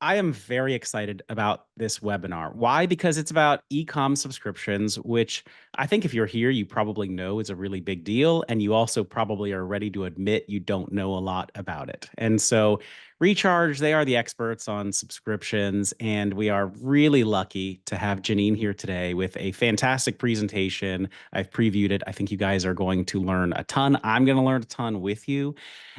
I am very excited about this webinar. Why? Because it's about e-com subscriptions, which I think if you're here, you probably know is a really big deal. And you also probably are ready to admit you don't know a lot about it. And so Recharge, they are the experts on subscriptions. And we are really lucky to have Janine here today with a fantastic presentation. I've previewed it. I think you guys are going to learn a ton. I'm going to learn a ton with you.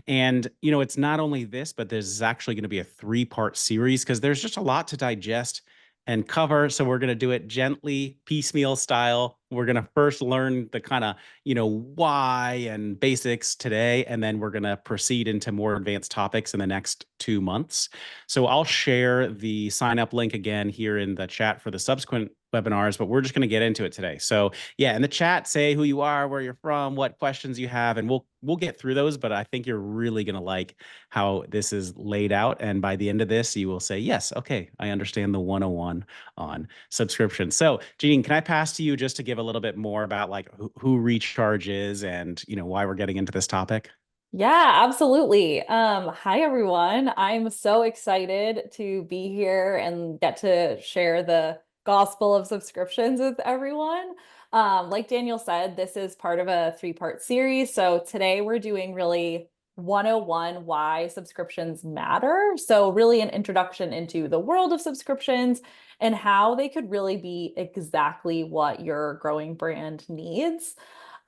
And, it's not only this, but there's actually going to be a three-part series because there's just a lot to digest and cover. So we're going to do it gently, piecemeal style. We're going to first learn the kind of, why and basics today, and then we're going to proceed into more advanced topics in the next 2 months. So I'll share the sign up link again here in the chat for the subsequent webinars, but we're just going to get into it today. So yeah, in the chat, say who you are, where you're from, what questions you have, and we'll get through those. But I think you're really going to like how this is laid out. And by the end of this, you will say, yes, okay, I understand the 101 on subscription. So Jeanine, can I pass to you just to give a little bit more about like who Recharge is and why we're getting into this topic? Yeah, absolutely. Hi everyone. I'm so excited to be here and get to share the gospel of subscriptions with everyone. Like Daniel said, this is part of a three-part series. So today we're doing really 101 why subscriptions matter. So really an introduction into the world of subscriptions and how they could really be exactly what your growing brand needs.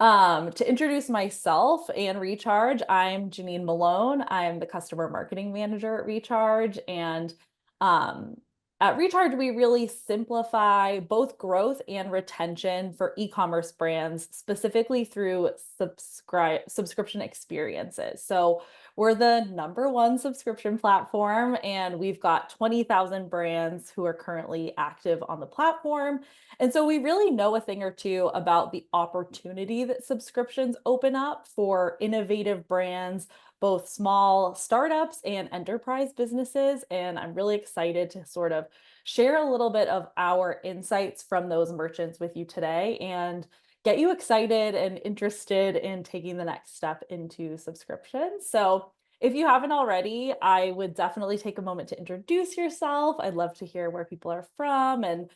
To introduce myself and Recharge, I'm Janine Mulone. I'm the customer marketing manager at Recharge. And um, at Recharge, we really simplify both growth and retention for e-commerce brands, specifically through subscription experiences. So we're the number one subscription platform, and we've got 20,000 brands who are currently active on the platform. And so we really know a thing or two about the opportunity that subscriptions open up for innovative brands, both small startups and enterprise businesses. And I'm really excited to sort of share a little bit of our insights from those merchants with you today and get you excited and interested in taking the next step into subscriptions. So if you haven't already, I would definitely take a moment to introduce yourself. I'd love to hear where people are from and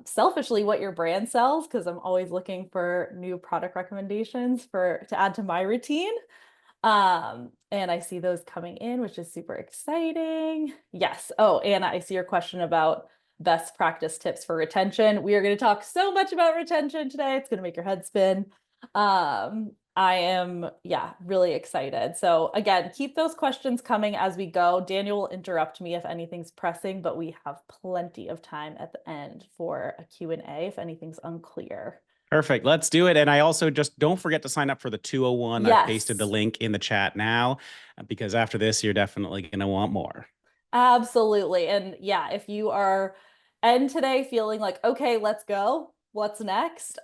selfishly what your brand sells, because I'm always looking for new product recommendations to add to my routine. And I see those coming in, which is super exciting. Yes. Oh, and I see your question about best practice tips for retention. We are going to talk so much about retention today. It's going to make your head spin. I am, yeah, really excited. So again, keep those questions coming as we go. Daniel will interrupt me if anything's pressing, but we have plenty of time at the end for a Q&A if anything's unclear. Perfect. Let's do it. And I also just don't forget to sign up for the 201. I've pasted the Yes. link in the chat now because after this, you're definitely going to want more. Absolutely. And yeah, if you are end today feeling like, okay, let's go. What's next?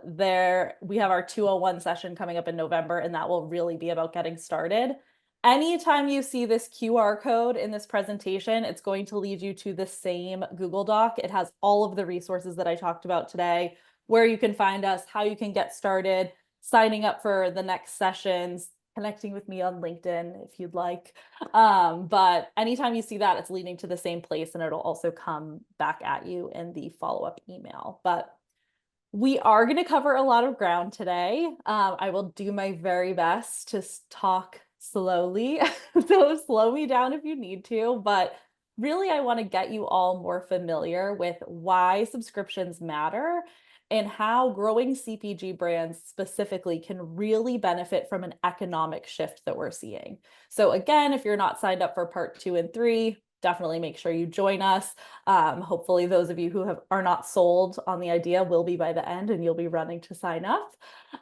There we have our 201 session coming up in November, and that will really be about getting started. Anytime you see this QR code in this presentation, it's going to lead you to the same Google Doc. It has all of the resources that I talked about today, where you can find us, how you can get started, signing up for the next sessions, connecting with me on LinkedIn if you'd like. But anytime you see that, it's leading to the same place, and it'll also come back at you in the follow-up email. But we are going to cover a lot of ground today. I will do my very best to talk slowly. So slow me down if you need to. But really, I want to get you all more familiar with why subscriptions matter and how growing CPG brands specifically can really benefit from an economic shift that we're seeing. So again, if you're not signed up for part 2 and 3, definitely make sure you join us. Hopefully those of you who are not sold on the idea will be by the end and you'll be running to sign up.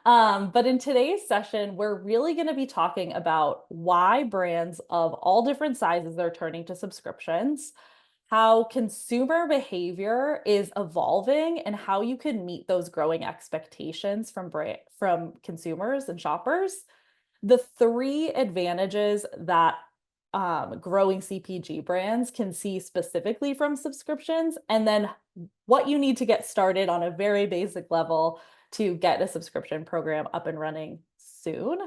But in today's session, we're really going to be talking about why brands of all different sizes are turning to subscriptions, how consumer behavior is evolving, and how you can meet those growing expectations from consumers and shoppers. The three advantages that growing CPG brands can see specifically from subscriptions, and then what you need to get started on a very basic level to get a subscription program up and running soon.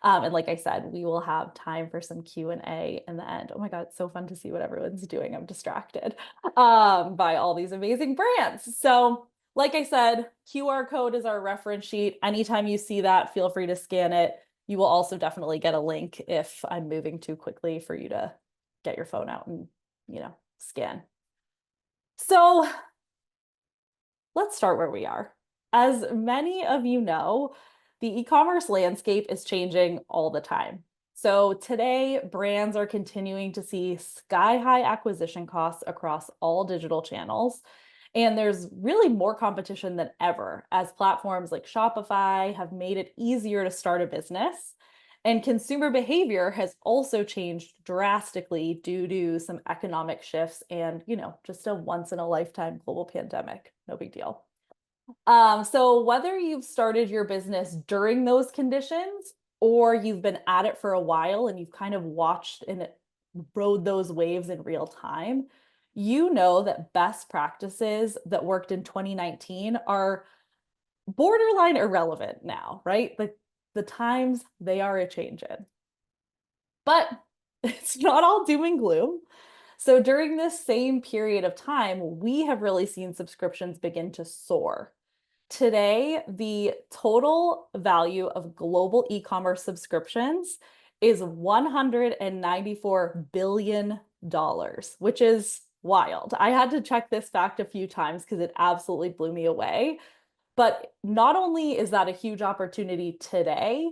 And like I said, we will have time for some Q&A in the end. Oh my God, it's so fun to see what everyone's doing. I'm distracted by all these amazing brands. So like I said, QR code is our reference sheet. Anytime you see that, feel free to scan it. You will also definitely get a link if I'm moving too quickly for you to get your phone out and, scan. So let's start where we are. As many of you know, the e-commerce landscape is changing all the time. So today, brands are continuing to see sky-high acquisition costs across all digital channels. And there's really more competition than ever as platforms like Shopify have made it easier to start a business. And consumer behavior has also changed drastically due to some economic shifts and, just a once in a lifetime global pandemic. No big deal. So whether you've started your business during those conditions or you've been at it for a while and you've kind of watched and rode those waves in real time, you know that best practices that worked in 2019 are borderline irrelevant now, right? Like the times they are a changing. But it's not all doom and gloom. So during this same period of time, we have really seen subscriptions begin to soar. Today, the total value of global e-commerce subscriptions is $194 billion, which is wild. I had to check this fact a few times because it absolutely blew me away. But not only is that a huge opportunity today,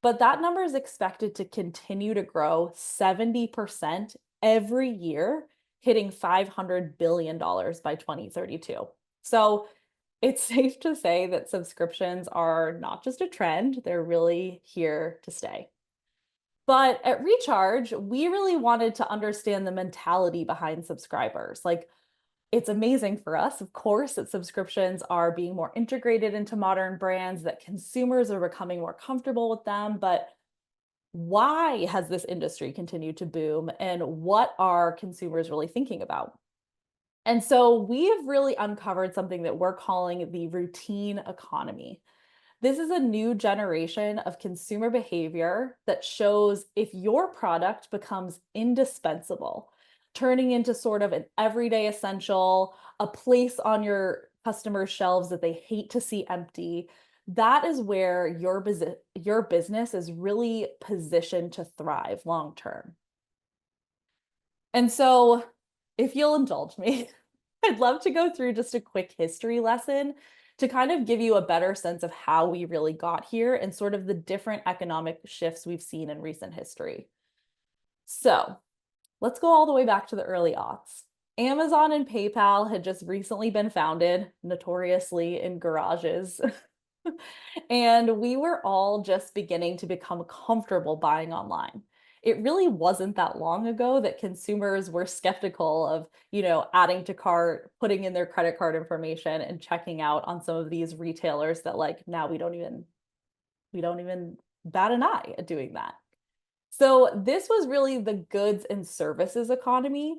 but that number is expected to continue to grow 70% every year, hitting $500 billion by 2032. So it's safe to say that subscriptions are not just a trend, they're really here to stay. But at Recharge, we really wanted to understand the mentality behind subscribers. Like, it's amazing for us, of course, that subscriptions are being more integrated into modern brands, that consumers are becoming more comfortable with them. But why has this industry continued to boom? And what are consumers really thinking about? And so we have really uncovered something that we're calling the routine economy. This is a new generation of consumer behavior that shows if your product becomes indispensable, turning into sort of an everyday essential, a place on your customers' shelves that they hate to see empty, that is where your business is really positioned to thrive long term. And so, if you'll indulge me, I'd love to go through just a quick history lesson to kind of give you a better sense of how we really got here and sort of the different economic shifts we've seen in recent history. So let's go all the way back to the early aughts. Amazon and PayPal had just recently been founded, notoriously in garages. And we were all just beginning to become comfortable buying online. It really wasn't that long ago that consumers were skeptical of, adding to cart, putting in their credit card information and checking out on some of these retailers that like now we don't even bat an eye at doing that. So this was really the goods and services economy.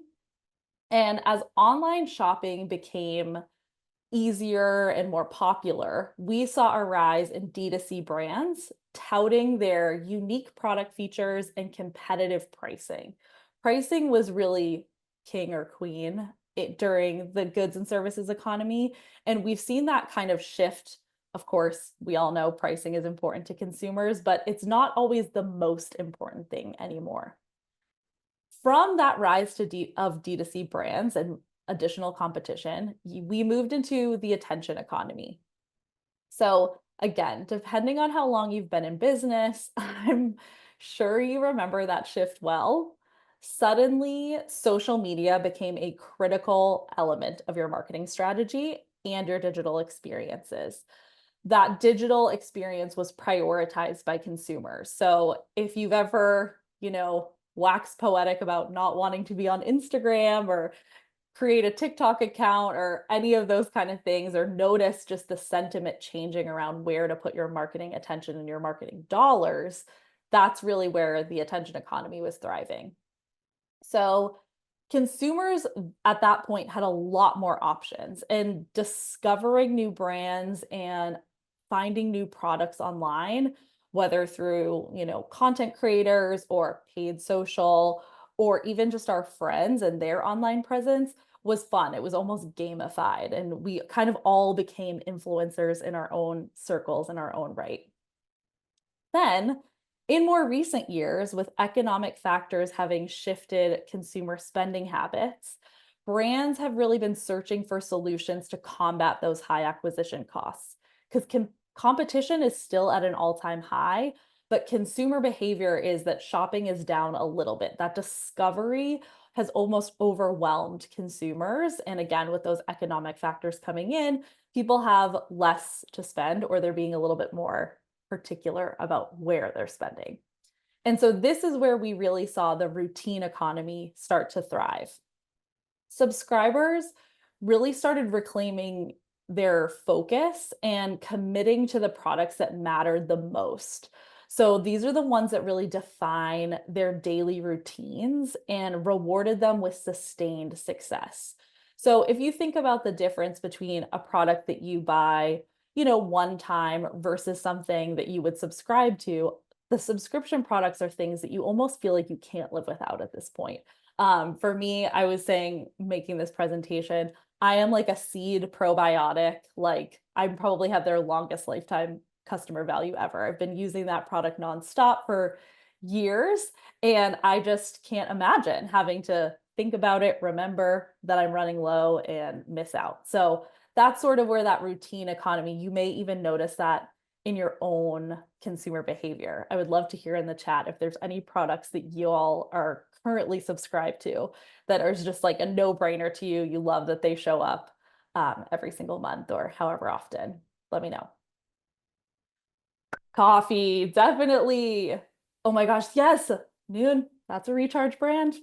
And as online shopping became easier and more popular, we saw a rise in D2C brands touting their unique product features and competitive pricing. Pricing was really king or queen during the goods and services economy. And we've seen that kind of shift. Of course, we all know pricing is important to consumers, but it's not always the most important thing anymore. From that rise of D2C brands and additional competition, we moved into the attention economy. So again, depending on how long you've been in business, I'm sure you remember that shift well. Suddenly, social media became a critical element of your marketing strategy and your digital experiences. That digital experience was prioritized by consumers. So if you've ever, waxed poetic about not wanting to be on Instagram or create a TikTok account or any of those kind of things, or notice just the sentiment changing around where to put your marketing attention and your marketing dollars, that's really where the attention economy was thriving. So consumers at that point had a lot more options, and discovering new brands and finding new products online whether through, content creators or paid social, or even just our friends and their online presence was fun. It was almost gamified, and we kind of all became influencers in our own circles in our own right. Then, in more recent years, with economic factors having shifted consumer spending habits, brands have really been searching for solutions to combat those high acquisition costs because competition is still at an all time high, but consumer behavior is that shopping is down a little bit. That discovery has almost overwhelmed consumers. And again, with those economic factors coming in, people have less to spend, or they're being a little bit more particular about where they're spending. And so this is where we really saw the routine economy start to thrive. Subscribers really started reclaiming their focus and committing to the products that mattered the most. So these are the ones that really define their daily routines and rewarded them with sustained success. So if you think about the difference between a product that you buy, one time versus something that you would subscribe to, the subscription products are things that you almost feel like you can't live without at this point. For me, I was saying, making this presentation, I am like a seed probiotic. Like, I probably have their longest lifetime customer value ever. I've been using that product nonstop for years, and I just can't imagine having to think about it, remember that I'm running low, and miss out. So that's sort of where that routine economy, you may even notice that in your own consumer behavior. I would love to hear in the chat if there's any products that you all are currently subscribed to that are just like a no-brainer to you. You love that they show up every single month or however often. Let me know. Coffee, definitely. Oh my gosh, yes. Noon, that's a recharge brand.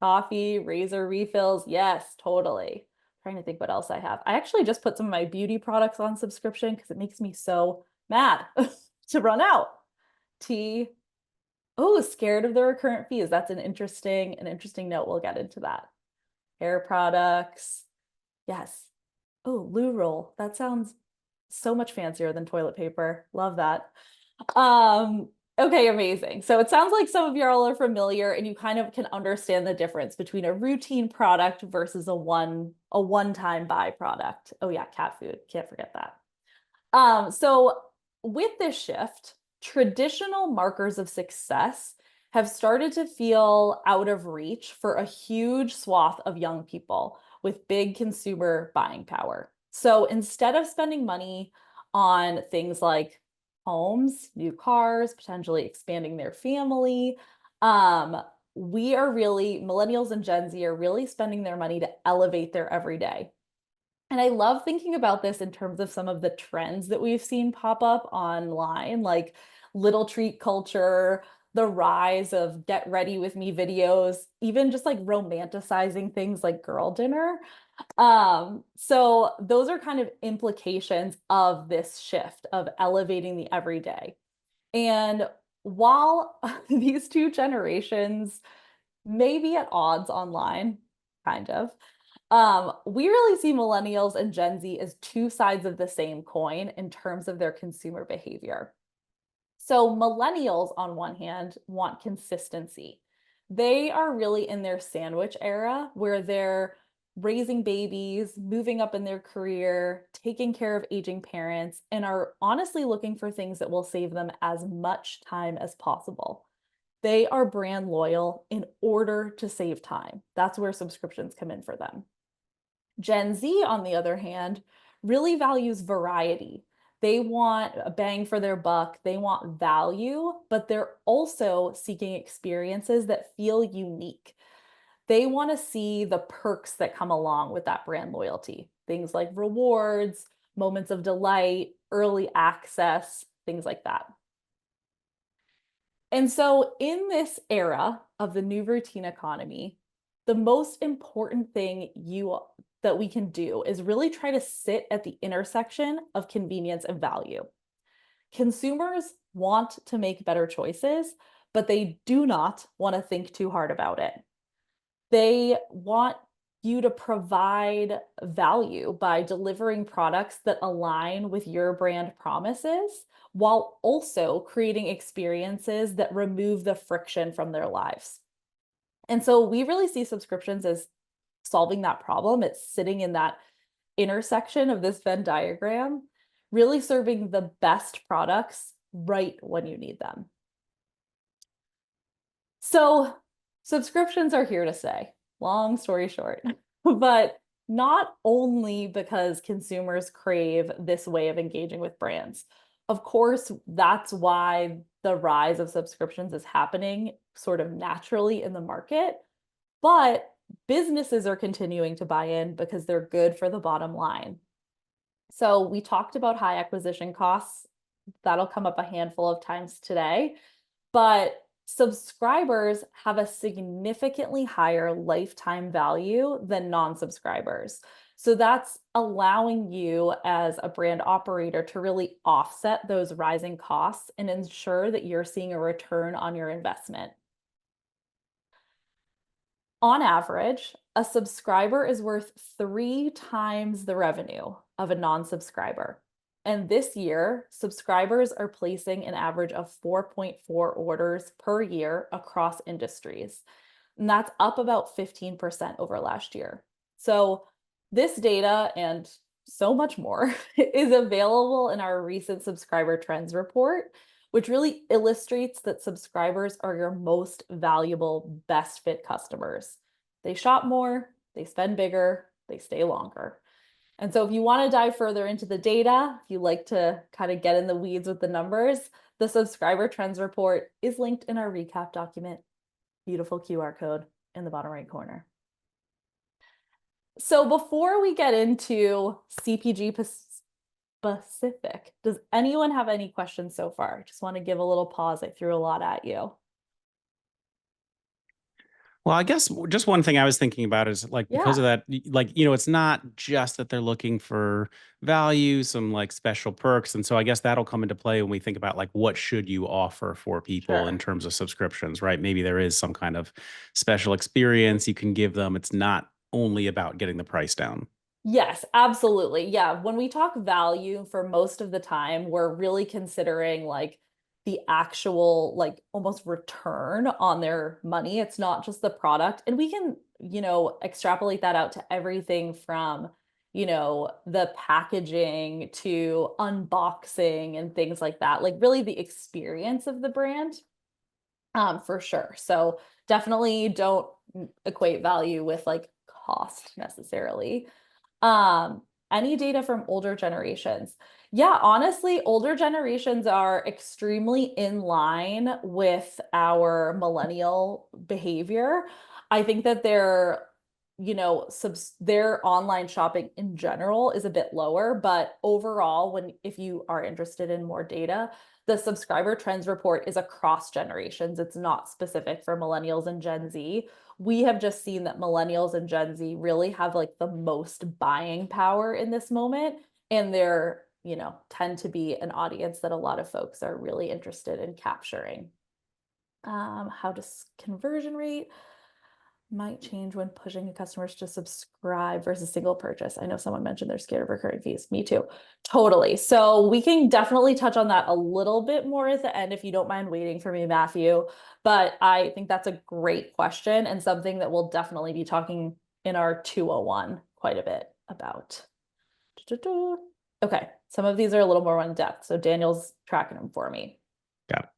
Coffee, razor refills. Yes, totally. Trying to think what else I have. I actually just put some of my beauty products on subscription because it makes me so mad to run out. Tea. Oh, scared of the recurrent fees. That's an interesting note. We'll get into that. Hair products. Yes. Oh, loo roll. That sounds so much fancier than toilet paper. Love that. Um, okay, amazing. So it sounds like some of y'all are familiar and you kind of can understand the difference between a routine product versus a one-time buy product. Oh yeah, cat food. Can't forget that. So with this shift, traditional markers of success have started to feel out of reach for a huge swath of young people with big consumer buying power. So instead of spending money on things like homes, new cars, potentially expanding their family, we are really, millennials and Gen Z are really spending their money to elevate their everyday. And I love thinking about this in terms of some of the trends that we've seen pop up online, like little treat culture, the rise of get ready with me videos, even just like romanticizing things like girl dinner. So those are kind of implications of this shift of elevating the everyday. And while these two generations may be at odds online, kind of, we really see millennials and Gen Z as two sides of the same coin in terms of their consumer behavior. So, millennials, on one hand, want consistency. They are really in their sandwich era where they're raising babies, moving up in their career, taking care of aging parents, and are honestly looking for things that will save them as much time as possible. They are brand loyal in order to save time. That's where subscriptions come in for them. Gen Z, on the other hand, really values variety. They want a bang for their buck, they want value, but they're also seeking experiences that feel unique. They want to see the perks that come along with that brand loyalty, things like rewards, moments of delight, early access, things like that. And so, in this era of the new routine economy, the most important thing that we can do is really try to sit at the intersection of convenience and value. Consumers want to make better choices, but they do not want to think too hard about it. They want you to provide value by delivering products that align with your brand promises while also creating experiences that remove the friction from their lives. And so we really see subscriptions as solving that problem. It's sitting in that intersection of this Venn diagram, really serving the best products right when you need them. So subscriptions are here to stay, long story short, but not only because consumers crave this way of engaging with brands. Of course, that's why the rise of subscriptions is happening sort of naturally in the market, but businesses are continuing to buy in because they're good for the bottom line. So we talked about high acquisition costs. That'll come up a handful of times today, but subscribers have a significantly higher lifetime value than non-subscribers. So that's allowing you as a brand operator to really offset those rising costs and ensure that you're seeing a return on your investment. On average, a subscriber is worth 3 times the revenue of a non-subscriber. And this year, subscribers are placing an average of 4.4 orders per year across industries. And that's up about 15% over last year. So this data and so much more is available in our recent subscriber trends report, which really illustrates that subscribers are your most valuable, best fit customers. They shop more, they spend bigger, they stay longer. And so if you want to dive further into the data, if you like to kind of get in the weeds with the numbers, the subscriber trends report is linked in our recap document. Beautiful QR code in the bottom right corner. So before we get into CPG specific, does anyone have any questions so far? Just want to give a little pause. I threw a lot at you. Well, I guess just one thing I was thinking about is like because Yeah, of that, like, it's not just that they're looking for value, some like special perks. And so I guess that'll come into play when we think about like what should you offer for people in sure. terms of subscriptions, right? Maybe there is some kind of special experience you can give them. It's not only about getting the price down. Yes, absolutely. Yeah. When we talk value, for most of the time, we're really considering like the actual, like almost return on their money. It's not just the product. And we can, extrapolate that out to everything from, the packaging to unboxing and things like that. Like really the experience of the brand, for sure. So definitely don't equate value with like cost necessarily. Um, any data from older generations? Yeah, honestly, older generations are extremely in line with our millennial behavior. I think that their online shopping in general is a bit lower, but overall, if you are interested in more data, the subscriber trends report is across generations. It's not specific for millennials and Gen Z. We have just seen that millennials and Gen Z really have like the most buying power in this moment. And they're, tend to be an audience that a lot of folks are really interested in capturing. How does conversion rate might change when pushing customers to subscribe versus single purchase? I know someone mentioned they're scared of recurring fees. Me too. Totally. So we can definitely touch on that a little bit more at the end if you don't mind waiting for me, Matthew. But I think that's a great question and something that we'll definitely be talking in our 201 quite a bit about. Okay, some of these are a little more in depth. So Daniel's tracking them for me. Got it.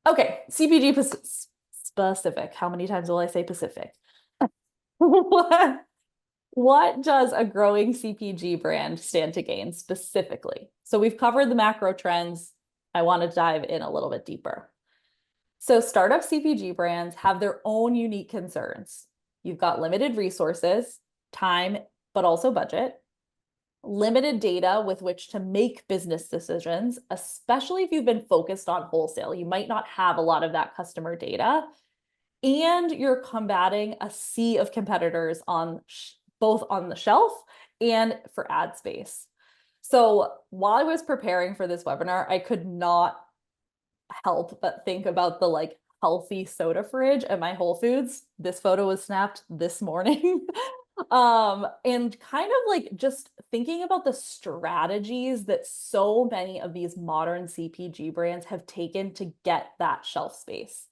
Okay, CPG specific. How many times will I say Pacific? what, what does a growing CPG brand stand to gain specifically? So we've covered the macro trends. I want to dive in a little bit deeper. So startup CPG brands have their own unique concerns. You've got limited resources, time, but also budget, limited data with which to make business decisions, especially if you've been focused on wholesale. You might not have a lot of that customer data, and you're combating a sea of competitors on both on the shelf and for ad space. So while I was preparing for this webinar, I could not help but think about the like healthy soda fridge at my Whole Foods. This photo was snapped this morning. And kind of like just thinking about the strategies that so many of these modern CPG brands have taken to get that shelf space.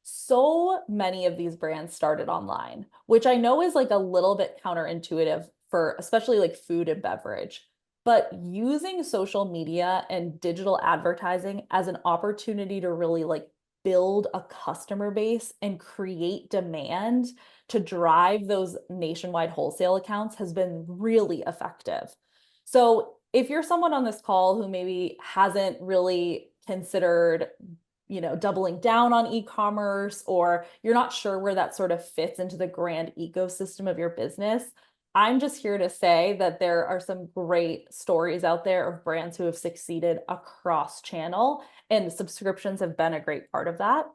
So many of these brands started online, which I know is like a little bit counterintuitive for especially like food and beverage. But using social media and digital advertising as an opportunity to really like build a customer base and create demand to drive those nationwide wholesale accounts has been really effective. So if you're someone on this call who maybe hasn't really considered doubling down on e-commerce, or you're not sure where that sort of fits into the grand ecosystem of your business, I'm just here to say that there are some great stories out there of brands who have succeeded across channel, and subscriptions have been a great part of that.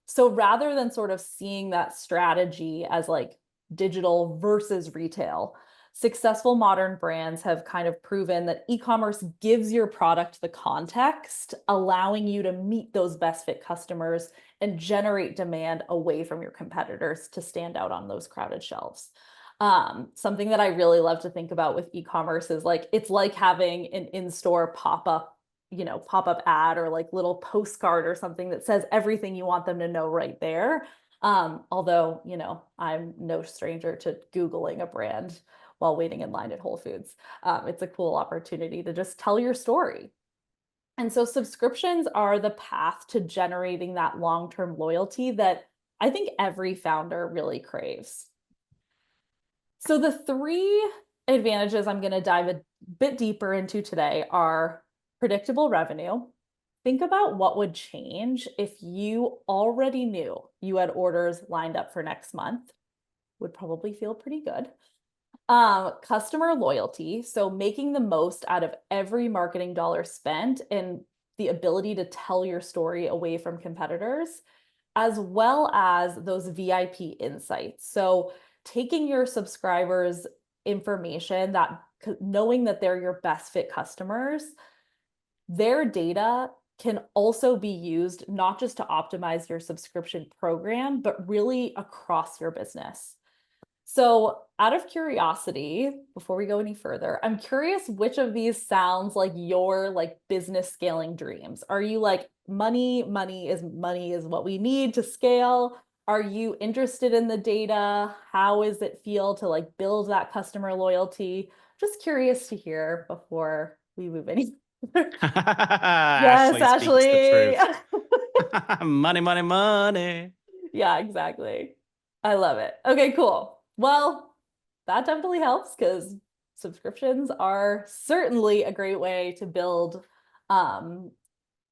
So rather than sort of seeing that strategy as like digital versus retail, successful modern brands have kind of proven that e-commerce gives your product the context, allowing you to meet those best fit customers and generate demand away from your competitors to stand out on those crowded shelves. Something that I really love to think about with e-commerce is like it's like having an in-store pop-up ad or like little postcard or something that says everything you want them to know right there. Although, I'm no stranger to Googling a brand while waiting in line at Whole Foods. It's a cool opportunity to just tell your story. And so subscriptions are the path to generating that long-term loyalty that I think every founder really craves. So the three advantages I'm going to dive a bit deeper into today are predictable revenue. Think about what would change if you already knew you had orders lined up for next month. Would probably feel pretty good. Customer loyalty, so making the most out of every marketing dollar spent and the ability to tell your story away from competitors, as well as those VIP insights. So taking your subscribers' information, that knowing that they're your best fit customers, their data can also be used not just to optimize your subscription program, but really across your business. So, out of curiosity, before we go any further, I'm curious which of these sounds like your like business scaling dreams. Are you like money is what we need to scale? Are you interested in the data? How does it feel to like build that customer loyalty? Just curious to hear before we move any further. Yes, Ashley speaks the Ashley. truth. Money, money, money. Yeah, exactly. I love it. Okay, cool. Well, that definitely helps because subscriptions are certainly a great way to build um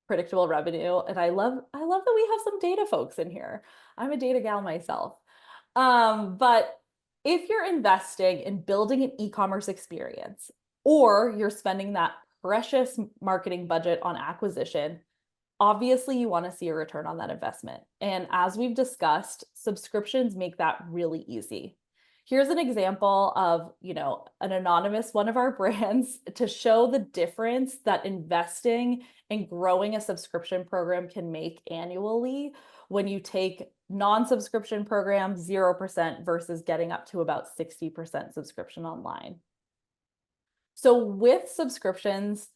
predictable revenue. And I love that we have some data folks in here. I'm a data gal myself. But if you're investing in building an e-commerce experience or you're spending that precious marketing budget on acquisition, obviously you want to see a return on that investment. And as we've discussed, subscriptions make that really easy. Here's an example of, an anonymous one of our brands to show the difference that investing and growing a subscription program can make annually when you take non-subscription programs 0% versus getting up to about 60% subscription online. So with subscriptions,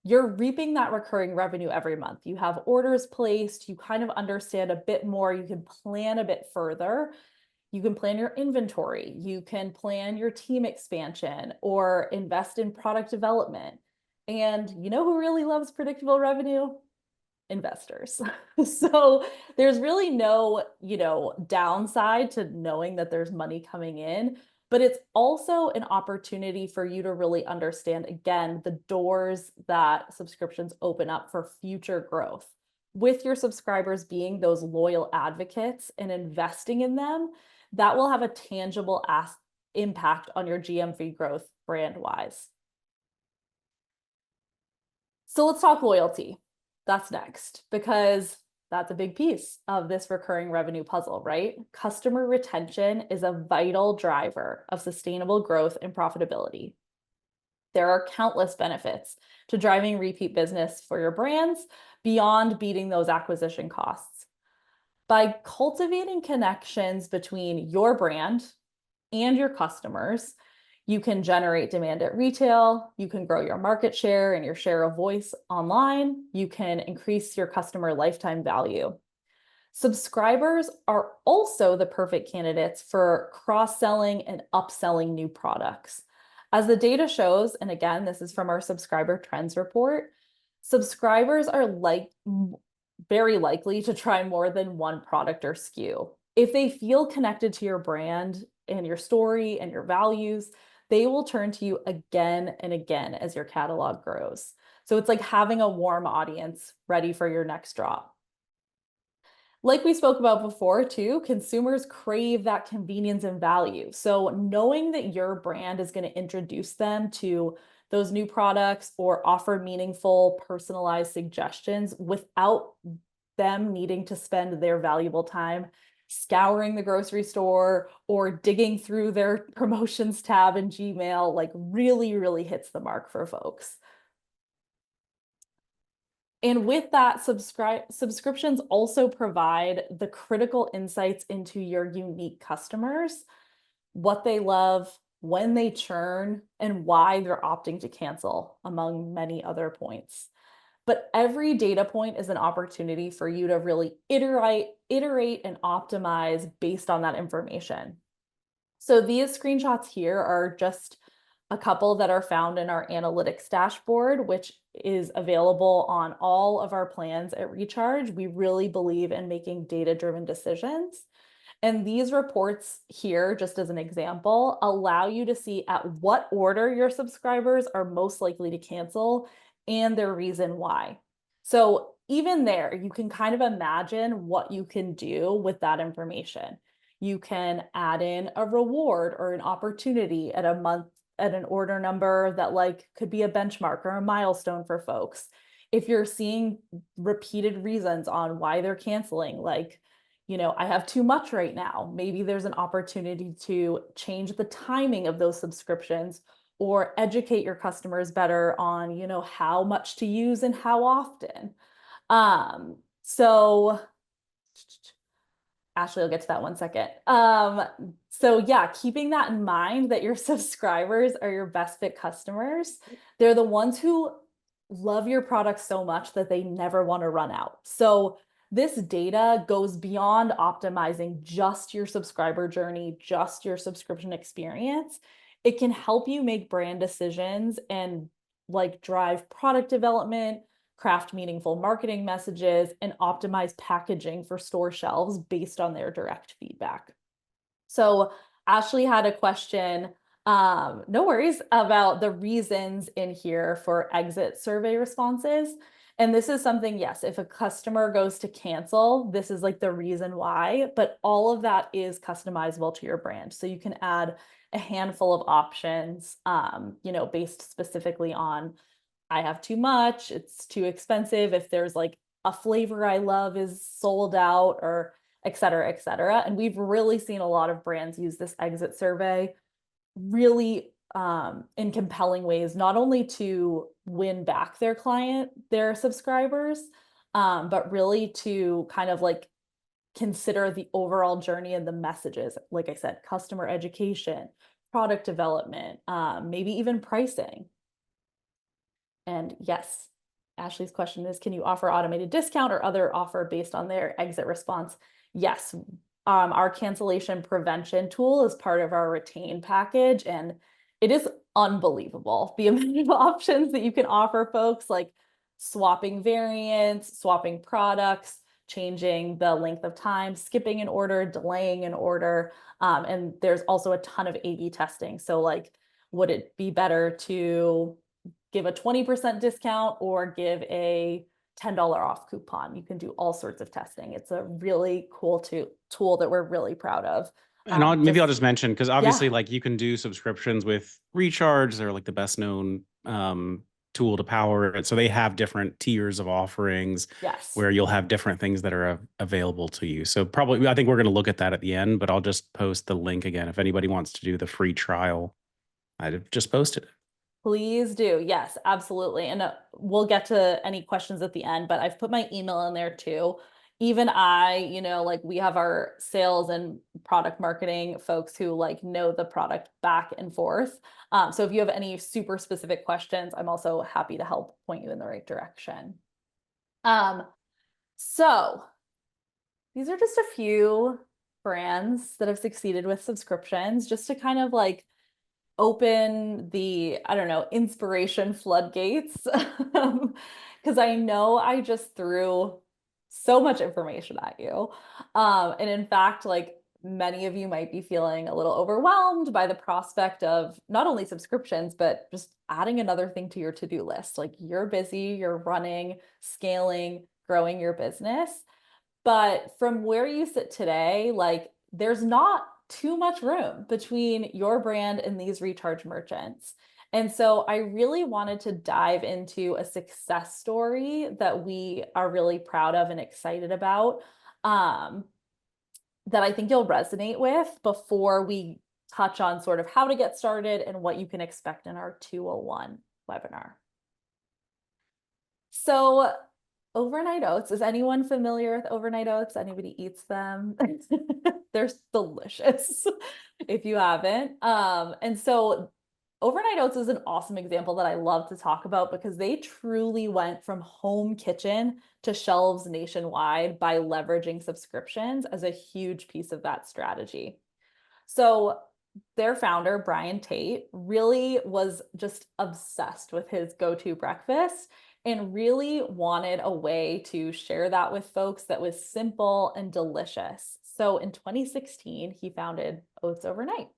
you're reaping that recurring revenue every month. You have orders placed, you kind of understand a bit more, you can plan a bit further. You can plan your inventory, you can plan your team expansion or invest in product development. And you know who really loves predictable revenue? Investors. So there's really no, downside to knowing that there's money coming in, but it's also an opportunity for you to really understand again the doors that subscriptions open up for future growth. With your subscribers being those loyal advocates and investing in them, that will have a tangible impact on your GMV growth brand wise. So let's talk loyalty. That's next because that's a big piece of this recurring revenue puzzle, right? Customer retention is a vital driver of sustainable growth and profitability. There are countless benefits to driving repeat business for your brands beyond beating those acquisition costs. By cultivating connections between your brand and your customers. You can generate demand at retail. You can grow your market share and your share of voice online. You can increase your customer lifetime value. Subscribers are also the perfect candidates for cross-selling and upselling new products. As the data shows, and again, this is from our subscriber trends report, subscribers are very likely to try more than one product or SKU. If they feel connected to your brand and your story and your values, they will turn to you again and again as your catalog grows. So it's like having a warm audience ready for your next drop. Like we spoke about before too, consumers crave that convenience and value. So knowing that your brand is going to introduce them to those new products or offer meaningful, personalized suggestions without them needing to spend their valuable time scouring the grocery store or digging through their promotions tab in Gmail, like really, really hits the mark for folks. And with that, subscriptions also provide the critical insights into your unique customers, what they love, when they churn, and why they're opting to cancel, among many other points. But every data point is an opportunity for you to really iterate and optimize based on that information. So these screenshots here are just a couple that are found in our analytics dashboard, which is available on all of our plans at Recharge. We really believe in making data-driven decisions. And these reports here, just as an example, allow you to see at what order your subscribers are most likely to cancel and their reason why. So even there, you can kind of imagine what you can do with that information. You can add in a reward or an opportunity at a month at an order number that like could be a benchmark or a milestone for folks. If you're seeing repeated reasons on why they're canceling, like, I have too much right now, maybe there's an opportunity to change the timing of those subscriptions or educate your customers better on, how much to use and how often. So Ashley, I'll get to that one second. So yeah, keeping that in mind that your subscribers are your best fit customers. They're the ones who love your product so much that they never want to run out. So this data goes beyond optimizing just your subscriber journey, just your subscription experience. It can help you make brand decisions and like drive product development, craft meaningful marketing messages, and optimize packaging for store shelves based on their direct feedback. So Ashley had a question, no worries, about the reasons in here for exit survey responses. And this is something, yes, if a customer goes to cancel, this is like the reason why, but all of that is customizable to your brand. So you can add a handful of options, based specifically on I have too much, it's too expensive, if there's like a flavor I love is sold out, or et cetera, et cetera. And we've really seen a lot of brands use this exit survey really in compelling ways, not only to win back their subscribers, but really to kind of like consider the overall journey and the messages. Like I said, customer education, product development, maybe even pricing. And yes, Ashley's question is, can you offer automated discount or other offer based on their exit response? Yes, our cancellation prevention tool is part of our retain package, and it is unbelievable the amount of options that you can offer folks, like swapping variants, swapping products, changing the length of time, skipping an order, delaying an order. And there's also a ton of A/B testing. So like, would it be better to give a 20% discount or give a $10 off coupon? You can do all sorts of testing. It's a really cool tool that we're really proud of. And I'll just mention, because obviously, Yeah. like, you can do subscriptions with Recharge. They're like the best known tool to power it. So they have different tiers of offerings Yes. where you'll have different things that are available to you. So probably, I think we're going to look at that at the end, but I'll just post the link again. If anybody wants to do the free trial, I'd just posted it. Please do. Yes, absolutely. And we'll get to any questions at the end, but I've put my email in there too. Even I, like we have our sales and product marketing folks who like know the product back and forth. So if you have any super specific questions, I'm also happy to help point you in the right direction. So these are just a few brands that have succeeded with subscriptions, just to kind of like open the, I don't know, inspiration floodgates. Because I know I just threw so much information at you. And in fact, like many of you might be feeling a little overwhelmed by the prospect of not only subscriptions, but just adding another thing to your to-do list. Like you're busy, you're running, scaling, growing your business. But from where you sit today, like there's not too much room between your brand and these recharge merchants. And so I really wanted to dive into a success story that we are really proud of and excited about, um, that I think you'll resonate with before we touch on sort of how to get started and what you can expect in our 201 webinar. So overnight oats, is anyone familiar with overnight oats? Anybody eats them? They're delicious if you haven't. And so overnight oats is an awesome example that I love to talk about because they truly went from home kitchen to shelves nationwide by leveraging subscriptions as a huge piece of that strategy. So their founder, Brian Tate, really was just obsessed with his go-to breakfast and really wanted a way to share that with folks that was simple and delicious. So in 2016, he founded Oats Overnight.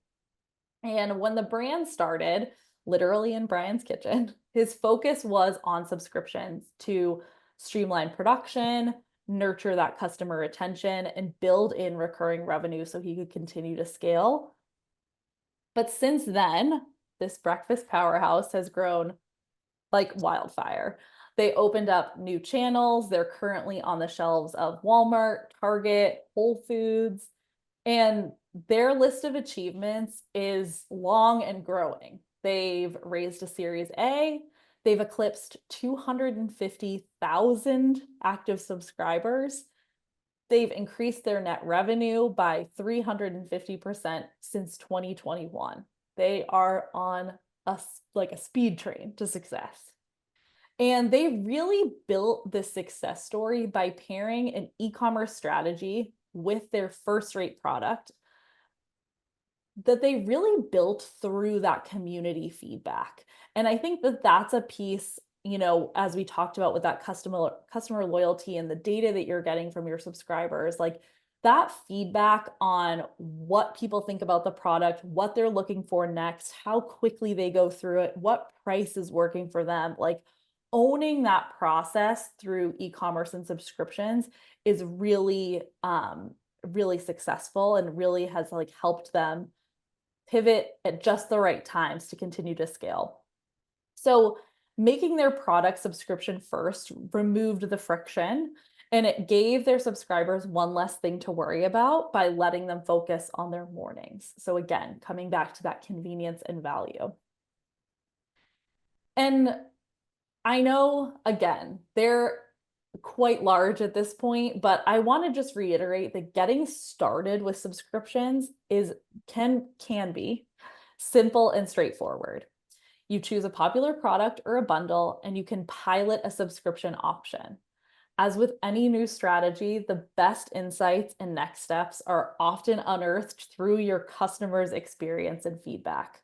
And when the brand started, literally in Brian's kitchen, his focus was on subscriptions to streamline production, nurture that customer retention, and build in recurring revenue so he could continue to scale. But since then, this breakfast powerhouse has grown like wildfire. They opened up new channels. They're currently on the shelves of Walmart, Target, Whole Foods, and their list of achievements is long and growing. They've raised a Series A. They've eclipsed 250,000 active subscribers. They've increased their net revenue by 350% since 2021. They are on a speed train to success. And they really built this success story by pairing an e-commerce strategy with their first-rate product that they really built through that community feedback. And I think that that's a piece, as we talked about with that customer loyalty and the data that you're getting from your subscribers, like that feedback on what people think about the product, what they're looking for next, how quickly they go through it, what price is working for them, like owning that process through e-commerce and subscriptions is really, really successful and really has like helped them pivot at just the right times to continue to scale. So making their product subscription first removed the friction, and it gave their subscribers one less thing to worry about by letting them focus on their mornings. So again, coming back to that convenience and value. And I know, again, they're quite large at this point, but I want to just reiterate that getting started with subscriptions can be simple and straightforward. You choose a popular product or a bundle, and you can pilot a subscription option. As with any new strategy, the best insights and next steps are often unearthed through your customers' experience and feedback.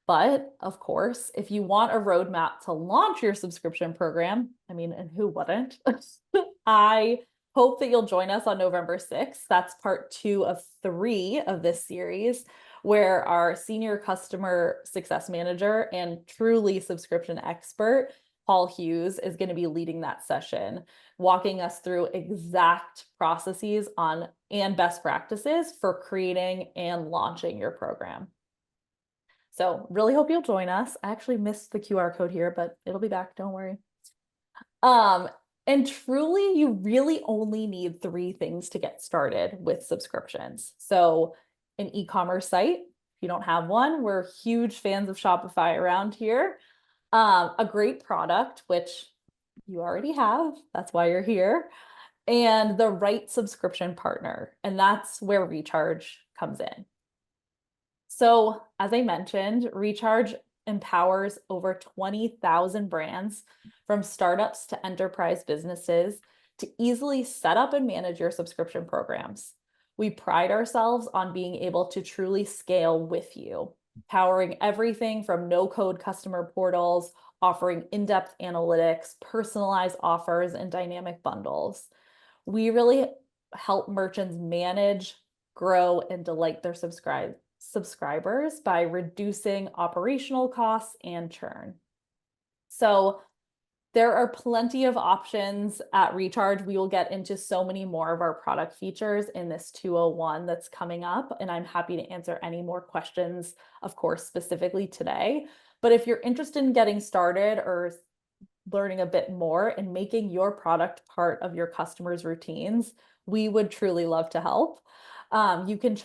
But of course, if you want a roadmap to launch your subscription program, I mean, and who wouldn't? I hope that you'll join us on November 6th. That's part 2 of 3 of this series, where our senior customer success manager and truly subscription expert, Paul Hughes, is going to be leading that session, walking us through exact processes on and best practices for creating and launching your program. So really hope you'll join us. I actually missed the QR code here, but it'll be back, don't worry. And truly, you really only need 3 things to get started with subscriptions. So an e-commerce site, if you don't have one, we're huge fans of Shopify around here. A great product, which you already have, that's why you're here. and the right subscription partner. And that's where Recharge comes in. So, as I mentioned, Recharge empowers over 20,000 brands from startups to enterprise businesses to easily set up and manage your subscription programs. We pride ourselves on being able to truly scale with you, powering everything from no-code customer portals, offering in-depth analytics, personalized offers, and dynamic bundles. We really help merchants manage, grow, and delight their subscribers by reducing operational costs and churn. So there are plenty of options at Recharge. We will get into so many more of our product features in this 201 that's coming up, and I'm happy to answer any more questions, of course, specifically today. But if you're interested in getting started or learning a bit more and making your product part of your customers' routines, we would truly love to help. You can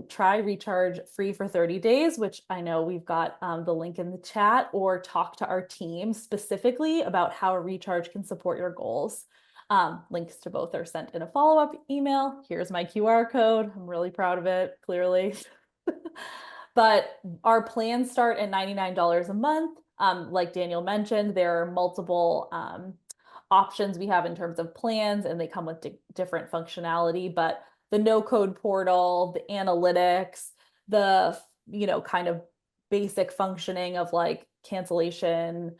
try Recharge free for 30 days, which I know we've got the link in the chat, or talk to our team specifically about how a Recharge can support your goals. Links to both are sent in a follow-up email. Here's my QR code. I'm really proud of it, clearly. But our plans start at $99 a month. Like Daniel mentioned, there are multiple options we have in terms of plans, and they come with different functionality. But the no-code portal, the analytics, the kind of basic functioning of like cancellation,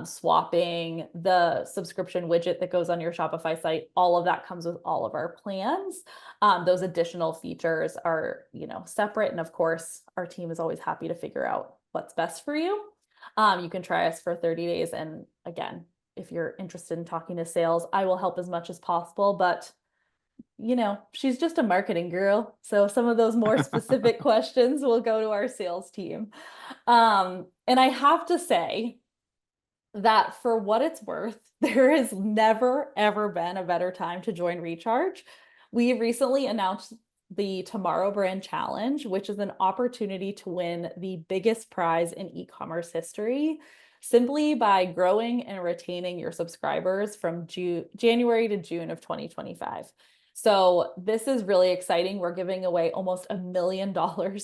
swapping, the subscription widget that goes on your Shopify site, all of that comes with all of our plans. Those additional features are, separate. And of course, our team is always happy to figure out what's best for you. You can try us for 30 days. And again, if you're interested in talking to sales, I will help as much as possible. But, she's just a marketing girl. So some of those more specific questions will go to our sales team. And I have to say that for what it's worth, there has never, ever been a better time to join Recharge. We recently announced the Tomorrow Brand Challenge, which is an opportunity to win the biggest prize in e-commerce history, simply by growing and retaining your subscribers from January to June of 2025. So this is really exciting. We're giving away almost $1 million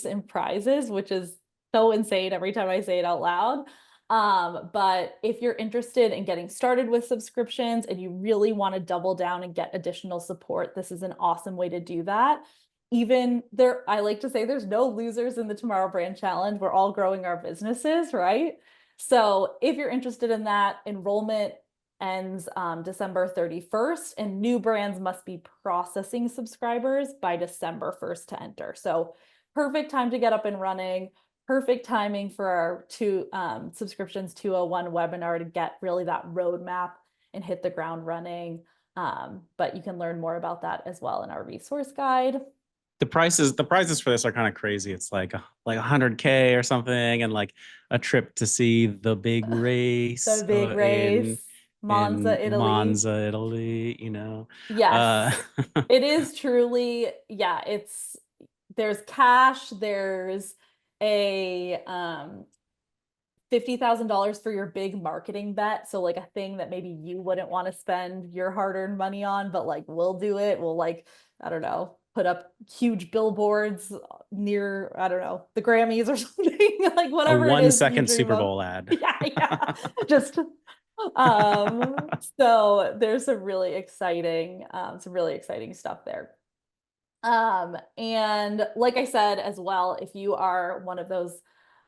in prizes, which is so insane every time I say it out loud. But if you're interested in getting started with subscriptions and you really want to double down and get additional support, this is an awesome way to do that. I like to say there's no losers in the Tomorrow Brand Challenge. We're all growing our businesses, right? So if you're interested in that, enrollment ends December 31st, and new brands must be processing subscribers by December 1st to enter. So perfect time to get up and running. Perfect timing for our subscriptions 201 webinar to get really that roadmap and hit the ground running. But you can learn more about that as well in our resource guide. The prices for this are kind of crazy. It's like 100K or something, and like a trip to see the big race The big race, Monza, in Italy. Monza, Italy, Yes, it is truly, yeah, there's cash, there's a $50,000 for your big marketing bet. So like a thing that maybe you wouldn't want to spend your hard-earned money on, but like we'll do it. We'll like, I don't know, put up huge billboards near, I don't know, the Grammys or something, like a whatever it is you 1 second dream Super of. Bowl ad. Yeah. Just so there's some really exciting stuff there. And like I said as well, if you are one of those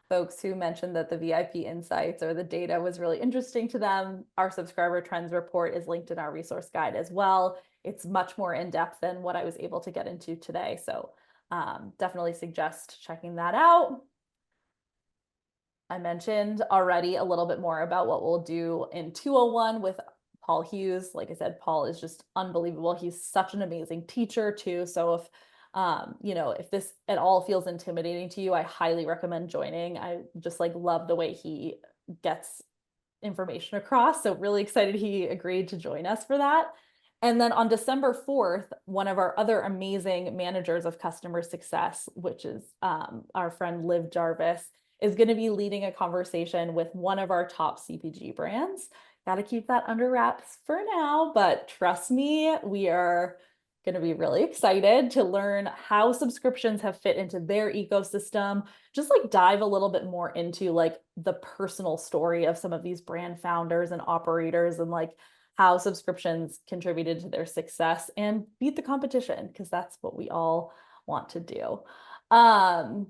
folks who mentioned that the VIP insights or the data was really interesting to them, our subscriber trends report is linked in our resource guide as well. It's much more in depth than what I was able to get into today. So definitely suggest checking that out. I mentioned already a little bit more about what we'll do in 201 with Paul Hughes. Like I said, Paul is just unbelievable. He's such an amazing teacher too. So if this at all feels intimidating to you, I highly recommend joining. I just love the way he gets information across. So really excited he agreed to join us for that. And then on December 4th, one of our other amazing managers of customer success, which is our friend Liv Jarvis, is going to be leading a conversation with one of our top CPG brands. got to keep that under wraps for now. But trust me, we are going to be really excited to learn how subscriptions have fit into their ecosystem. Just like dive a little bit more into like the personal story of some of these brand founders and operators and like how subscriptions contributed to their success and beat the competition because that's what we all want to do. Um,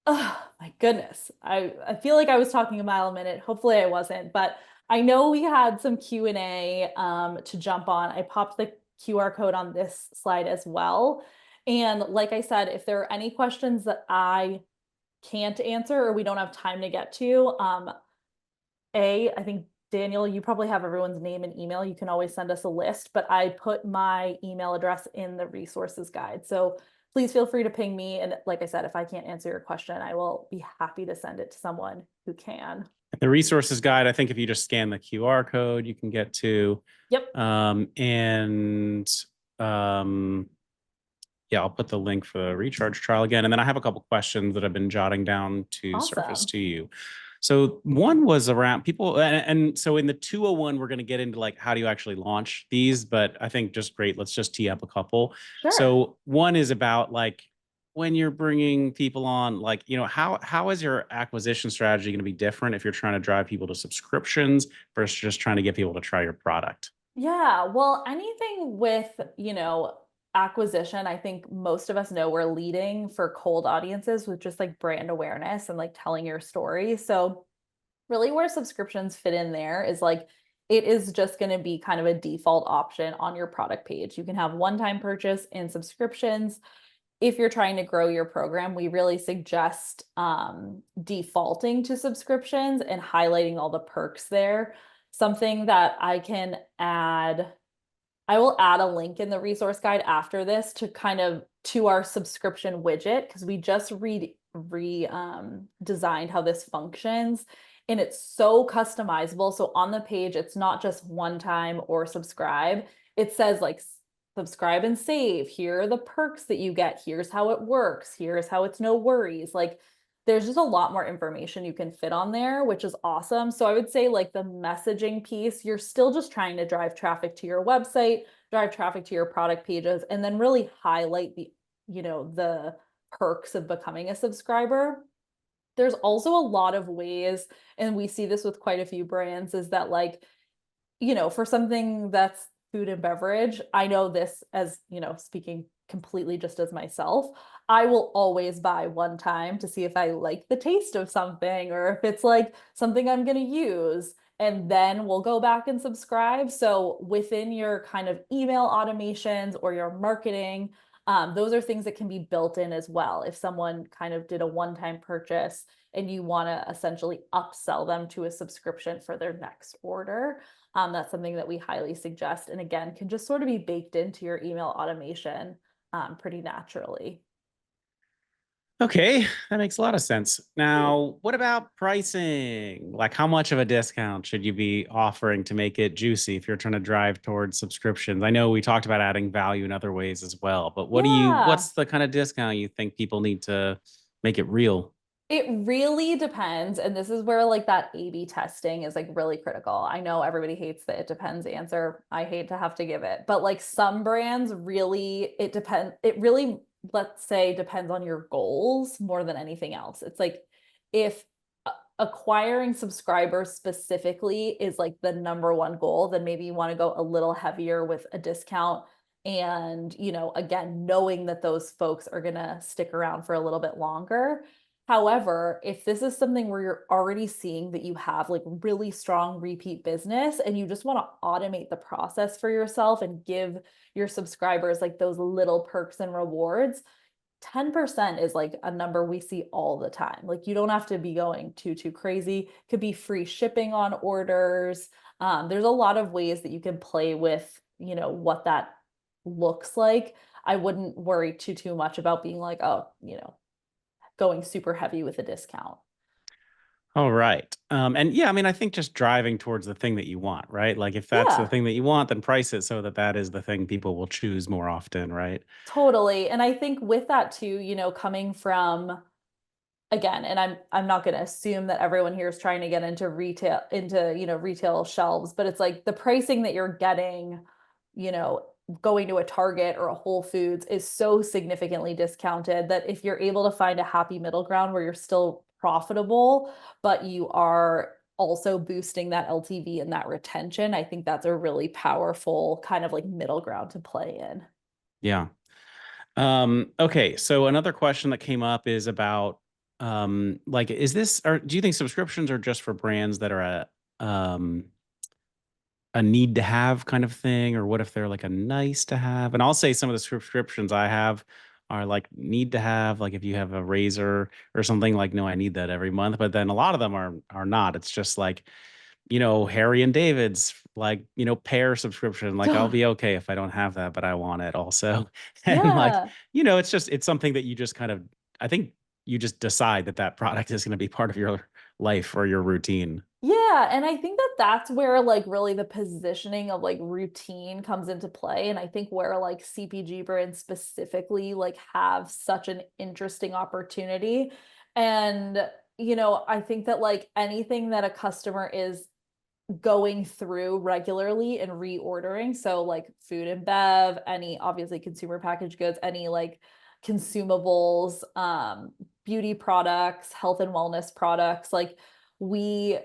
Oh my goodness. I feel like I was talking a mile a minute. Hopefully I wasn't, but I know we had some Q&A to jump on. I popped the QR code on this slide as well. And like I said, if there are any questions that I can't answer or we don't have time to get to, I think Daniel, you probably have everyone's name and email. You can always send us a list, but I put my email address in the resources guide. So please feel free to ping me. And like I said, if I can't answer your question, I will be happy to send it to someone who can. The resources guide, I think if you just scan the QR code, you can get to. Yep. And yeah, I'll put the link for the recharge trial again. And then I have a couple questions that I've been jotting down to surface Awesome. to you. So one was around people, and so in the 201, we're going to get into like how do you actually launch these, but I think just great. Let's just tee up a couple. Sure. So one is about like when you're bringing people on, like how is your acquisition strategy going to be different if you're trying to drive people to subscriptions versus just trying to get people to try your product? Yeah, well, anything with, acquisition, I think most of us know we're leading for cold audiences with just like brand awareness and like telling your story. So really where subscriptions fit in there is like it is just going to be kind of a default option on your product page. You can have one-time purchase and subscriptions. If you're trying to grow your program, we really suggest defaulting to subscriptions and highlighting all the perks there. Something that I can add, I will add a link in the resource guide after this to kind of to our subscription widget because we just designed how this functions and it's so customizable. So on the page, it's not just one time or subscribe. It says like subscribe and save. Here are the perks that you get. Here's how it works. Here's how it's no worries. Like there's just a lot more information you can fit on there, which is awesome. So I would say like the messaging piece, you're still just trying to drive traffic to your website, drive traffic to your product pages, and then really highlight the perks of becoming a subscriber. There's also a lot of ways, and we see this with quite a few brands, is that like for something that's food and beverage, I know this as, speaking completely just as myself, I will always buy one time to see if I like the taste of something or if it's like something I'm going to use. And then we'll go back and subscribe. So within your kind of email automations or your marketing, those are things that can be built in as well. If someone kind of did a one-time purchase and you want to essentially upsell them to a subscription for their next order, that's something that we highly suggest. And again, can just sort of be baked into your email automation pretty naturally. Okay, that makes a lot of sense. Great. Now, what about pricing? Like, how much of a discount should you be offering to make it juicy if you're trying to drive towards subscriptions? I know we talked about adding value in other ways as well, but Yeah, what's the kind of discount you think people need to make it real? it really depends. And this is where like that A/B testing is like really critical. I know everybody hates the it depends answer. I hate to have to give it, but like some brands really, it really, let's say, depends on your goals more than anything else. It's like if acquiring subscribers specifically is like the number one goal, then maybe you want to go a little heavier with a discount. And, again, knowing that those folks are going to stick around for a little bit longer. However, if this is something where you're already seeing that you have like really strong repeat business and you just want to automate the process for yourself and give your subscribers like those little perks and rewards, 10% is like a number we see all the time. Like you don't have to be going too crazy. Could be free shipping on orders. There's a lot of ways that you can play with, what that looks like. I wouldn't worry too much about being like, oh, going super heavy with a discount. All right. And yeah, I mean, I think just driving towards the thing that you want, right? Like if that's the Yeah, thing that you want, then price it so that that is the thing people will choose more often, right? totally. And I think with that too, coming from again, and I'm not going to assume that everyone here is trying to get into retail, into, retail shelves, but it's like the pricing that you're getting, you know, going to a Target or a Whole Foods is so significantly discounted that if you're able to find a happy middle ground where you're still profitable, but you are also boosting that LTV and that retention, I think that's a really powerful kind of like middle ground to play in. Yeah. Okay. So another question that came up is about, like, is this, or do you think subscriptions are just for brands that are a need to have kind of thing, or what if they're like a nice to have? And I'll say some of the subscriptions I have are like need to have, like if you have a razor or something, like, no, I need that every month. But then a lot of them are not. It's just like, Harry and David's, like, pair subscription. Like, I'll be okay if I don't have that, but I want it also. And like, Yeah. it's something that you just kind of, I think you just decide that that product is going to be part of your life or your routine. Yeah, and I think that that's where like really the positioning of like routine comes into play. And I think where like CPG brands specifically like have such an interesting opportunity. And, I think that like anything that a customer is going through regularly and reordering, so like food and bev, any obviously consumer packaged goods, any like consumables, beauty products, health and wellness products, like we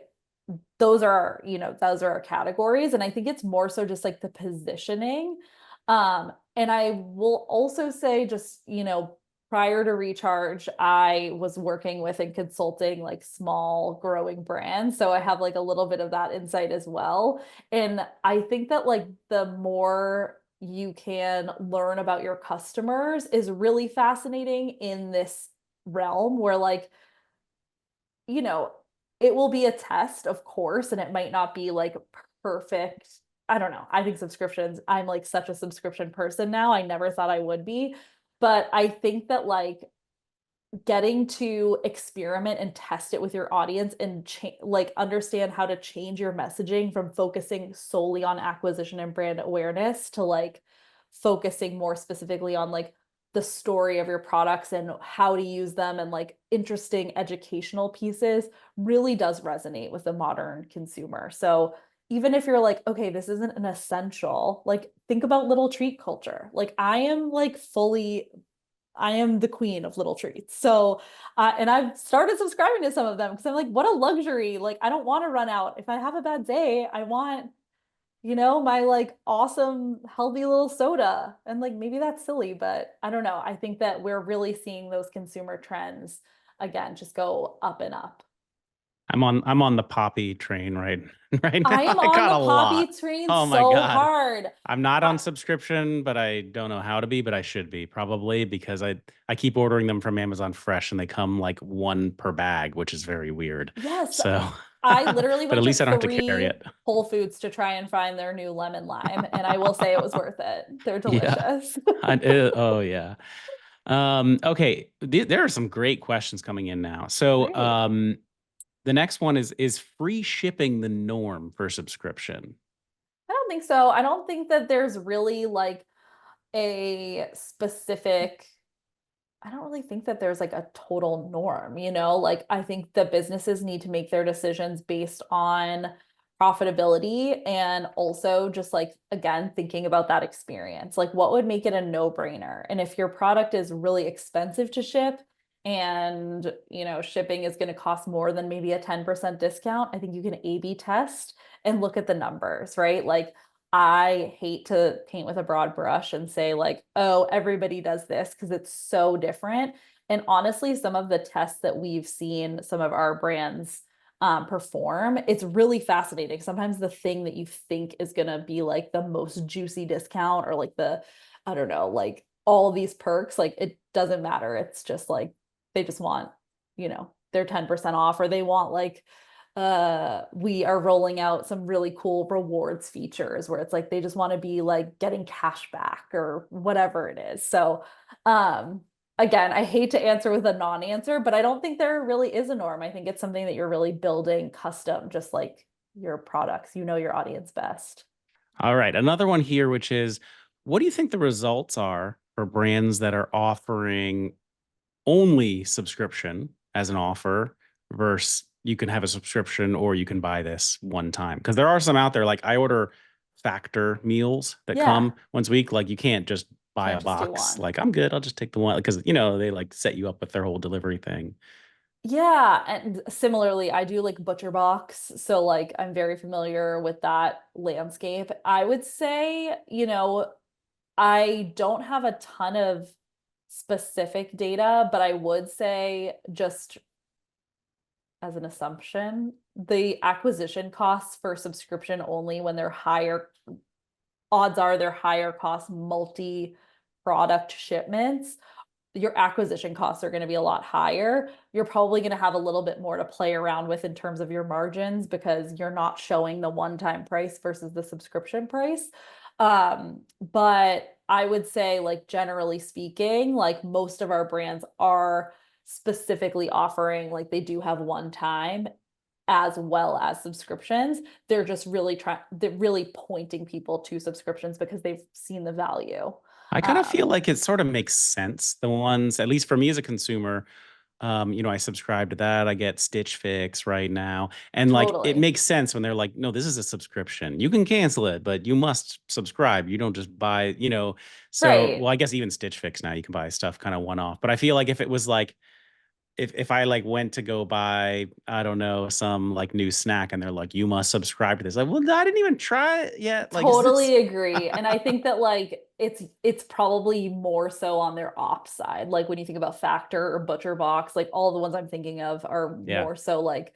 those are our categories. And I think it's more so just like the positioning. And I will also say just, prior to Recharge, I was working with and consulting like small growing brands. So I have like a little bit of that insight as well. And I think that like the more you can learn about your customers is really fascinating in this realm where like you know, it will be a test, of course, and it might not be like perfect. I don't know. I think subscriptions, I'm like such a subscription person now. I never thought I would be. But I think that like getting to experiment and test it with your audience and like understand how to change your messaging from focusing solely on acquisition and brand awareness to like focusing more specifically on like the story of your products and how to use them and like interesting educational pieces really does resonate with the modern consumer. So even if you're like, okay, this isn't an essential, like think about little treat culture. Like I am the queen of little treats. So, and I've started subscribing to some of them because I'm like, what a luxury. Like, I don't want to run out. If I have a bad day, I want, my like awesome, healthy little soda. And like, maybe that's silly, but I don't know. I think that we're really seeing those consumer trends again, just go up and up. I'm on the poppy train right I now. am I on got the a poppy lot. train Oh my so God. hard. I'm not I, on subscription, but I don't know how to be, but I should be probably because I keep ordering them from Amazon Fresh and they come like one per bag, which is very weird. yes, So, I literally but at went to least I don't have to carry three it. Whole Foods to try and find their new lemon lime, and I will say it was worth it. They're Yeah. delicious. Oh yeah. Okay. There are some great questions coming in now. So, Great. the next one is free shipping the norm for subscription? I don't think so. I don't think that there's really like a specific I don't really think that there's like a total norm, Like I think the businesses need to make their decisions based on profitability and also just like again thinking about that experience. Like what would make it a no-brainer? And if your product is really expensive to ship and, shipping is going to cost more than maybe a 10% discount, I think you can A/B test and look at the numbers, right? Like I hate to paint with a broad brush and say, like, oh, everybody does this because it's so different. And honestly, some of the tests that we've seen some of our brands perform, it's really fascinating. Sometimes the thing that you think is going to be like the most juicy discount or like I don't know, like all these perks, like it doesn't matter. It's just like they just want, their 10% off or they want like we are rolling out some really cool rewards features where it's like they just want to be like getting cash back or whatever it is. So again, I hate to answer with a non-answer, but I don't think there really is a norm. I think it's something that you're really building custom, just like your products. You know your audience best. All right. Another one here, which is, what do you think the results are for brands that are offering only subscription as an offer versus you can have a subscription or you can buy this one time. Because there are some out there, like I order factor meals that Yeah, come once a week. Like you can't just buy a can't just do box. one. Like I'm good. I'll just take the one because they like set you up with their whole delivery thing. Yeah, and similarly, I do like Butcher Box, so like I'm very familiar with that landscape. I would say, I don't have a ton of specific data, but I would say just as an assumption, the acquisition costs for subscription only when they're higher, odds are they're higher cost multi-product shipments, your acquisition costs are going to be a lot higher. You're probably going to have a little bit more to play around with in terms of your margins because you're not showing the one-time price versus the subscription price. But I would say, like, generally speaking, like most of our brands are specifically offering, like, they do have one time as well as subscriptions. They're really pointing people to subscriptions because they've seen the value. I kind of feel Um, like it sort of makes sense. The ones, at least for me as a consumer, I subscribe to that. I get Stitch Fix right now. And like it totally. makes sense when they're like, no, this is a subscription. You can cancel it, but you must subscribe. You don't just buy. So Right. well, I guess even Stitch Fix now you can buy stuff kind of one off. But I feel like if it was like if I like went to go buy, I don't know, some like new snack and they're like, you must subscribe to this. Like, well, I didn't even try it yet. Like, is this Totally agree. And I think that like it's probably more so on their ops side. Like when you think about Factor or Butcher Box, like all the ones I'm thinking of are yeah. more so like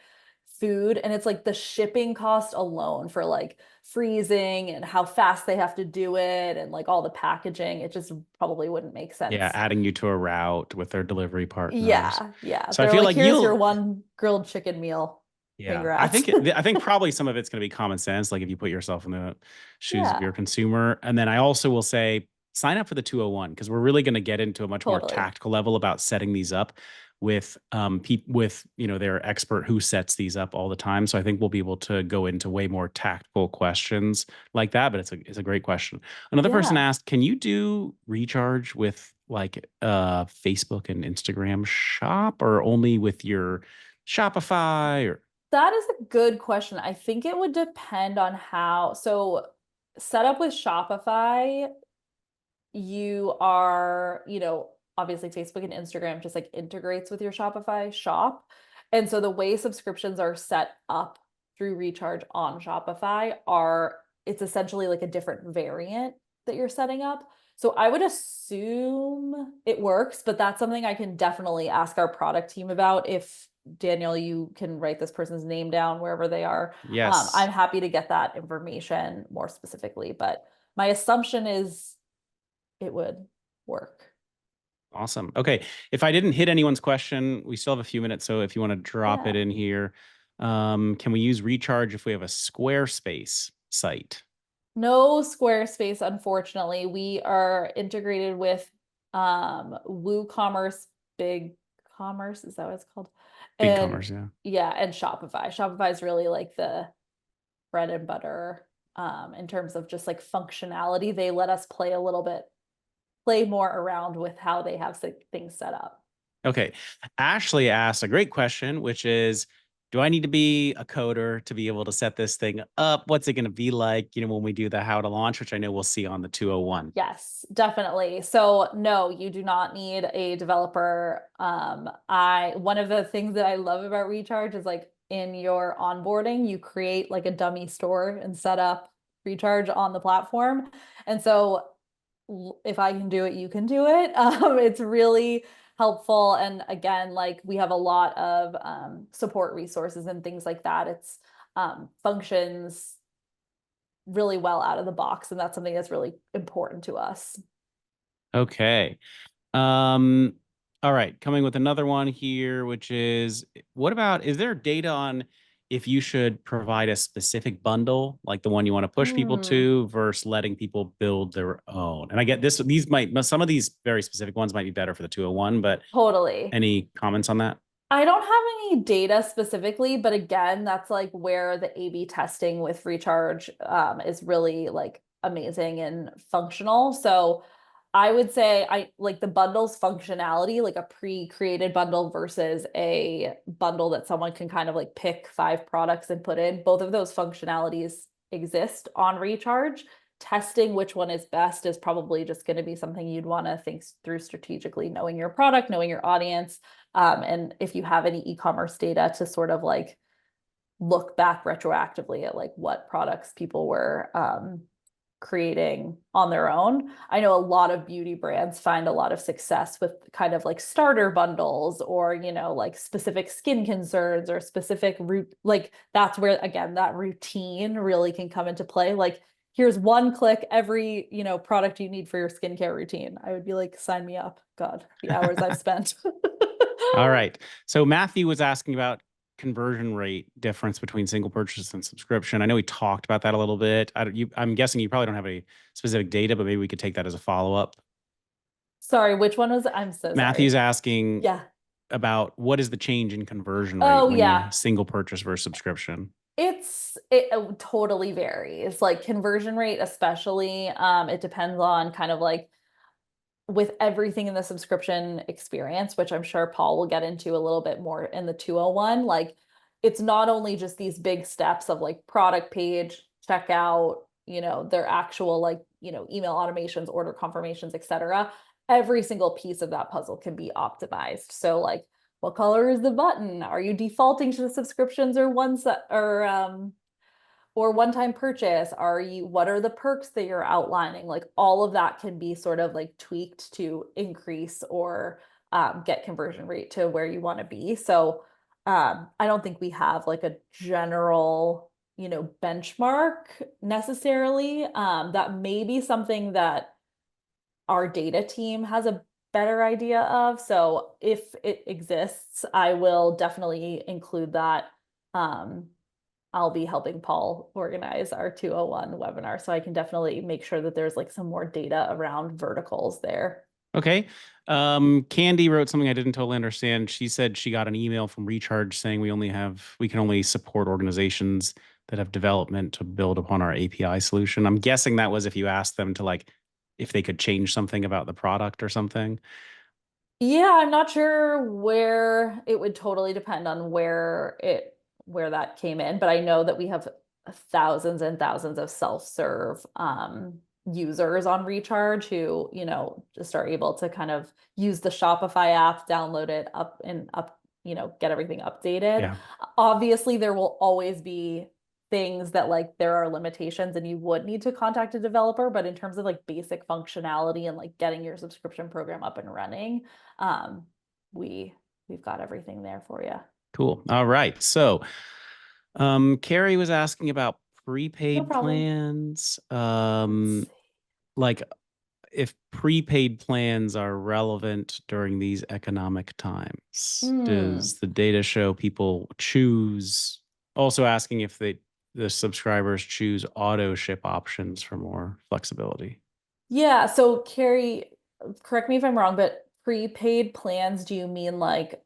food. And it's like the shipping cost alone for like freezing and how fast they have to do it and like all the packaging, it just probably wouldn't make Yeah, sense. adding you to a route with their delivery partners. Yeah, yeah. So I They're feel like, like here's your you'll one grilled chicken meal. Yeah, I Congrats. think I think probably some of it's going to be common sense. Like if you put yourself in the shoes of your Yeah, consumer, and then I also will say sign up for the 201 because we're really going to get into a much more totally. tactical level about setting these up with with their expert who sets these up all the time. So I think we'll be able to go into way more tactical questions like that. But it's a great question. Another person Yeah. asked, can you do recharge with like Facebook and Instagram shop or only with your Shopify or That is a good question. I think it would depend on so set up with Shopify, you are, obviously Facebook and Instagram just like integrates with your Shopify shop. And so the way subscriptions are set up through Recharge on Shopify it's essentially like a different variant that you're setting up. So I would assume it works, but that's something I can definitely ask our product team about. If Daniel, you can write this person's name down wherever they are. I'm Yes. happy to get that information more specifically, but my assumption is it would work. Awesome. Okay. If I didn't hit anyone's question, we still have a few minutes. So if you want to drop it Yeah. in here, can we use Recharge if we have a Squarespace site? No Squarespace, unfortunately. We are integrated with WooCommerce, Big Commerce, is that what it's called? Big And commerce, yeah. yeah, and Shopify. Shopify is really like the bread and butter in terms of just like functionality. They let us play more around with how they have things set up. Okay. Ashley asked a great question, which is, do I need to be a coder to be able to set this thing up? What's it going to be like, when we do the how to launch, which I know we'll see on the 201. Yes, definitely. So no, you do not need a developer. I one of the things that I love about Recharge is like in your onboarding, you create like a dummy store and set up Recharge on the platform. And so if I can do it, you can do it. It's really helpful. And again, like we have a lot of support resources and things like that. It's functions really well out of the box, and that's something that's really important to us. Okay. Um, all right, coming with another one here, which is what about is there data on if you should provide a specific bundle, like the one you want to push people Mm, to, versus letting people build their own? And I get this, these might some of these very specific ones might be better for the 201, but totally. any comments on that? I don't have any data specifically, but again, that's like where the A/B testing with Recharge is really like amazing and functional. So I would say I like the bundles functionality, like a pre-created bundle versus a bundle that someone can kind of like pick 5 products and put in. Both of those functionalities exist on Recharge. Testing which one is best is probably just going to be something you'd want to think through strategically, knowing your product, knowing your audience, and if you have any e-commerce data to sort of like look back retroactively at like what products people were creating on their own. I know a lot of beauty brands find a lot of success with kind of like starter bundles or, like specific skin concerns or specific root, like that's where, again, that routine really can come into play. Like, here's one click every, product you need for your skincare routine. I would be like, sign me up. God, the hours I've spent. All right. So Matthew was asking about conversion rate difference between single purchase and subscription. I know we talked about that a little bit. I'm guessing you probably don't have any specific data, but maybe we could take that as a follow-up. Sorry, which one was it? I'm so Matthew's sorry. asking Yeah. about what is the change in conversion rate Oh, when you yeah. single purchase versus subscription? It totally varies. Like conversion rate, especially, it depends on kind of like with everything in the subscription experience, which I'm sure Paul will get into a little bit more in the 201. Like it's not only just these big steps of like product page, checkout, their actual like, email automations, order confirmations, etc. Every single piece of that puzzle can be optimized. So like what color is the button? Are you defaulting to the subscriptions or ones that are or one-time purchase? What are the perks that you're outlining? Like all of that can be sort of like tweaked to increase or get conversion rate to where you want to be. So I don't think we have like a general, benchmark necessarily. That may be something that our data team has a better idea of. So if it exists, I will definitely include that. Um, I'll be helping Paul organize our 201 webinar. So I can definitely make sure that there's like some more data around verticals there. Okay. Candy wrote something I didn't totally understand. She said she got an email from Recharge saying we can only support organizations that have development to build upon our API solution. I'm guessing that was if you asked them to like, if they could change something about the product or something. Yeah, I'm not sure where it would totally depend on where that came in, but I know that we have thousands and thousands of self-serve users on Recharge who, just are able to kind of use the Shopify app, download it up, get everything updated. Yeah. Obviously, there will always be things that like there are limitations and you would need to contact a developer, but in terms of like basic functionality and like getting your subscription program up and running, um, we we've got everything there for you. Cool. All right. So, Carrie was asking about No prepaid problem. plans. Let's see. Like if prepaid plans are relevant during these economic times. Hmm. Does the data show people choose? Also asking if the subscribers choose auto ship options for more flexibility. Yeah, so Carrie, correct me if I'm wrong, but prepaid plans, do you mean like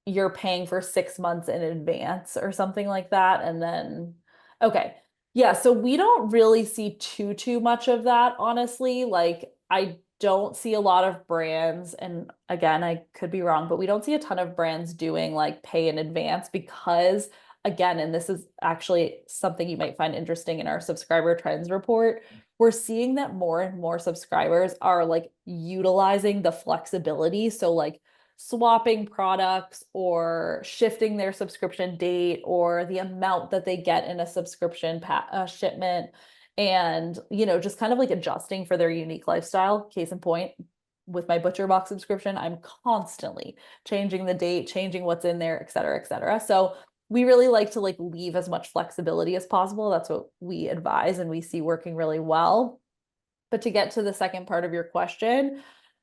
you're paying for 6 months in advance or something like that? And then, okay. Yeah, so we don't really see too much of that, honestly. Like, I don't see a lot of brands, and again, I could be wrong, but we don't see a ton of brands doing like pay in advance because, again, and this is actually something you might find interesting in our subscriber trends report, we're seeing that more and more subscribers are like utilizing the flexibility. So, like, swapping products or shifting their subscription date or the amount that they get in a shipment, and just kind of like adjusting for their unique lifestyle. Case in point, with my butcher box subscription, I'm constantly changing the date, changing what's in there, et cetera, et cetera. So we really like to like leave as much flexibility as possible. That's what we advise and we see working really well. But to get to the second part of your question,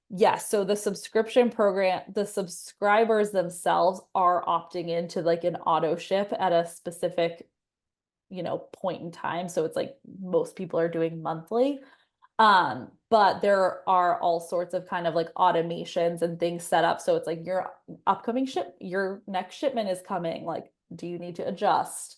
yes, so the subscription program, the subscribers themselves are opting into like an auto ship at a specific, point in time. So it's like most people are doing monthly. But there are all sorts of kind of like automations and things set up. So it's like your next shipment is coming. Like, do you need to adjust?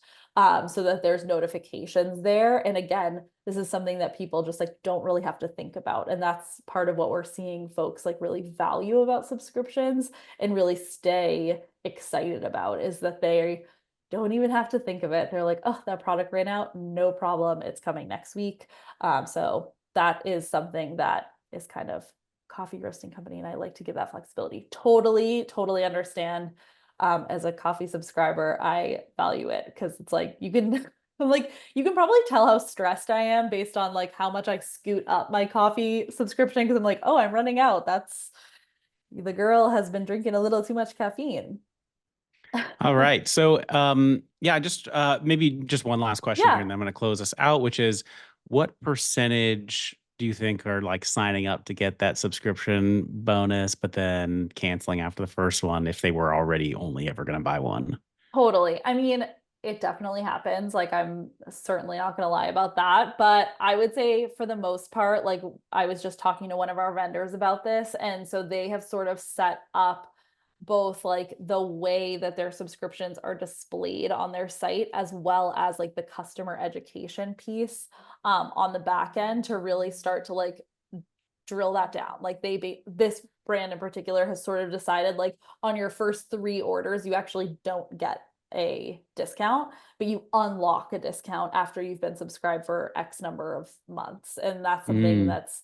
so that there's notifications there. And again, this is something that people just like don't really have to think about. And that's part of what we're seeing folks like really value about subscriptions and really stay excited about is that they don't even have to think of it. They're like, oh, that product ran out, no problem. It's coming next week. So that is something that is kind of coffee roasting company. And I like to give that flexibility. Totally, totally understand. As a coffee subscriber, I value it because it's like you can like you can probably tell how stressed I am based on like how much I scoot up my coffee subscription because I'm like, oh, I'm running out. That's the girl has been drinking a little too much caffeine. All right. So, yeah, just maybe just one last question here, Yeah, and then I'm going to close us out, which is what percentage do you think are like signing up to get that subscription bonus, but then canceling after the first one if they were already only ever going to buy one? totally. I mean, it definitely happens. Like, I'm certainly not going to lie about that. But I would say, for the most part, like, I was just talking to one of our vendors about this. And so they have sort of set up both like the way that their subscriptions are displayed on their site, as well as like the customer education piece on the back end to really start to like drill that down. Like this brand in particular has sort of decided like on your first three orders, you actually don't get a discount, but you unlock a discount after you've been subscribed for X number of months. And that's something Mm. that's,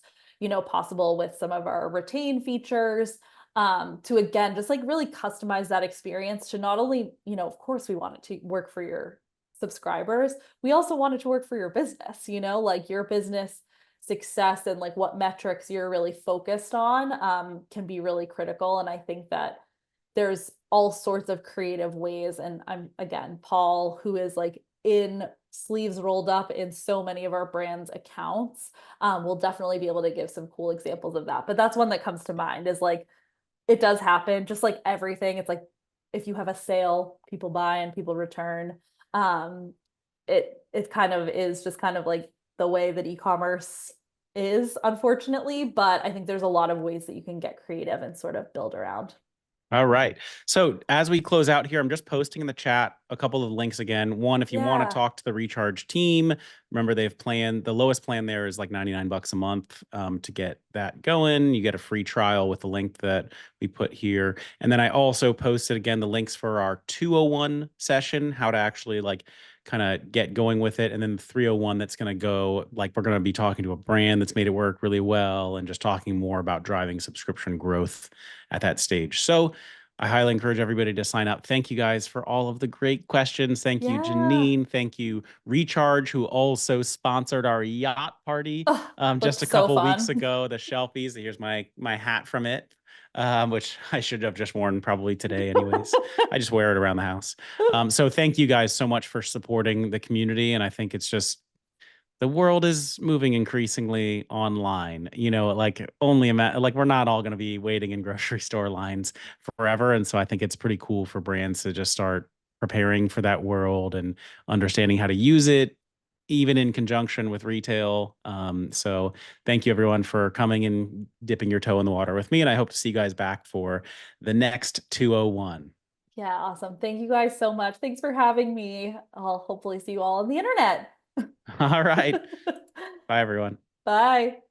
possible with some of our retain features to again just like really customize that experience to not only, of course we want it to work for your subscribers, we also want it to work for your business, like your business success and like what metrics you're really focused on can be really critical. And I think that there's all sorts of creative ways. And I'm again, Paul, who is like in sleeves rolled up in so many of our brands accounts, will definitely be able to give some cool examples of that. But that's one that comes to mind is like it does happen, just like everything. It's like if you have a sale, people buy and people return. Um, it kind of is just kind of like the way that e-commerce is, unfortunately. But I think there's a lot of ways that you can get creative and sort of build around. All right. So as we close out here, I'm just posting in the chat a couple of links again. One, if you want to Yeah. talk to the Recharge team, remember they've planned the lowest plan there is like 99 bucks a month to get that going. You get a free trial with the link that we put here. And then I also posted again the links for our 201 session, how to actually like kind of get going with it. And then the 301 that's going to go like we're going to be talking to a brand that's made it work really well and just talking more about driving subscription growth at that stage. So I highly encourage everybody to sign up. Thank you guys for all of the great questions. Thank you, Yeah. Janine. Thank you, Recharge, who also sponsored our yacht party Oh, just looked a so couple weeks fun. ago. The Shelfies. Here's my hat from it, which I should have just worn probably today, anyways. I just wear it around the house. So thank you guys so much for supporting the community, and I think it's just the world is moving increasingly online. Like like we're not all going to be waiting in grocery store lines forever. And so I think it's pretty cool for brands to just start preparing for that world and understanding how to use it, even in conjunction with retail. So thank you everyone for coming and dipping your toe in the water with me. And I hope to see you guys back for the next 201. Yeah, awesome. Thank you guys so much. Thanks for having me. I'll hopefully see you all on the internet. All right. Bye, everyone. Bye.